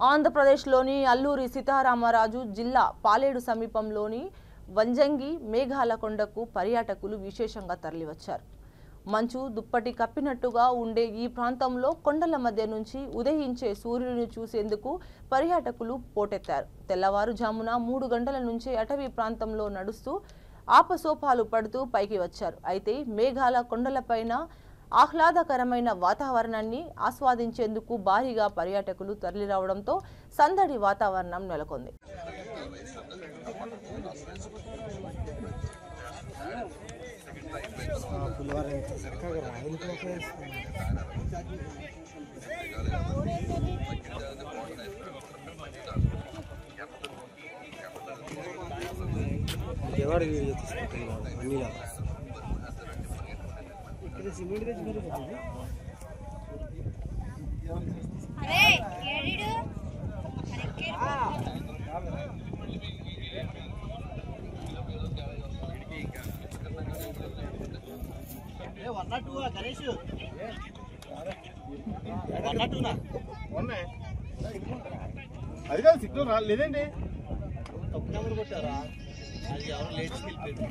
ఆంధ్రప్రదేశ్లోని అల్లూరి సీతారామరాజు జిల్లా పాలేడు సమీపంలోని వంజంగి మేఘాల కొండకు పర్యాటకులు విశేషంగా తరలివచ్చారు. మంచు దుప్పటి కప్పినట్టుగా ఉండే ఈ ప్రాంతంలో కొండల మధ్య నుంచి ఉదయించే సూర్యుడిని చూసేందుకు పర్యాటకులు పోటెత్తారు. తెల్లవారుజామున 3 గంటల నుంచే అటవీ ప్రాంతంలో నడుస్తూ ఆపసోపాలు పడుతూ పైకి వచ్చారు. అయితే మేఘాల కొండలపైన ఆహ్లాదకరమైన వాతావరణాన్ని ఆస్వాదించేందుకు భారీగా పర్యాటకులు తరలిరావడంతో సందడి వాతావరణం నెలకొంది. అది కాదు సిగ్నల్ రాలేదండి. తప్పు నెంబర్ కొట్టారా? అది ఎవరు లేచి వెళ్ళిపోయింది.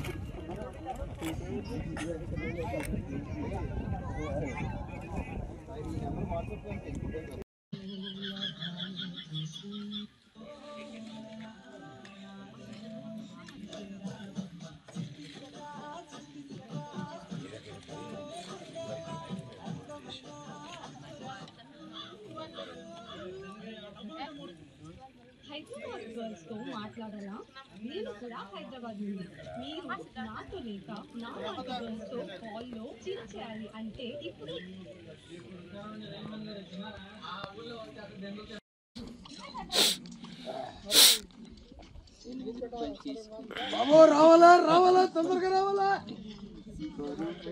హైదరాబాద్ గర్ల్స్ తో మాట్లాడాలా? నేను కూడా హైదరాబాద్ నుండి. మీరు నాతో లేక నా లాంటి గర్ల్స్ తో కాల్ లో చిట్ చేయాలి అంటే ఇప్పుడు రావాలా రావాలా తొందరగా రావాలా,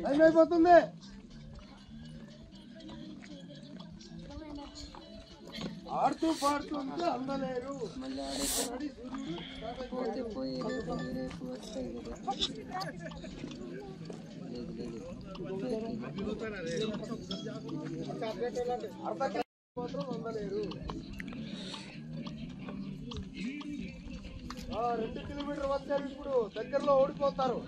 టైం అయిపోతుంది. ఆడుతూ పాడుతూ ఉంటే అందలేరు. అందలేరు. 2 కిలోమీటర్లు వచ్చారు. ఇప్పుడు దగ్గరలో ఓడిపోతారు.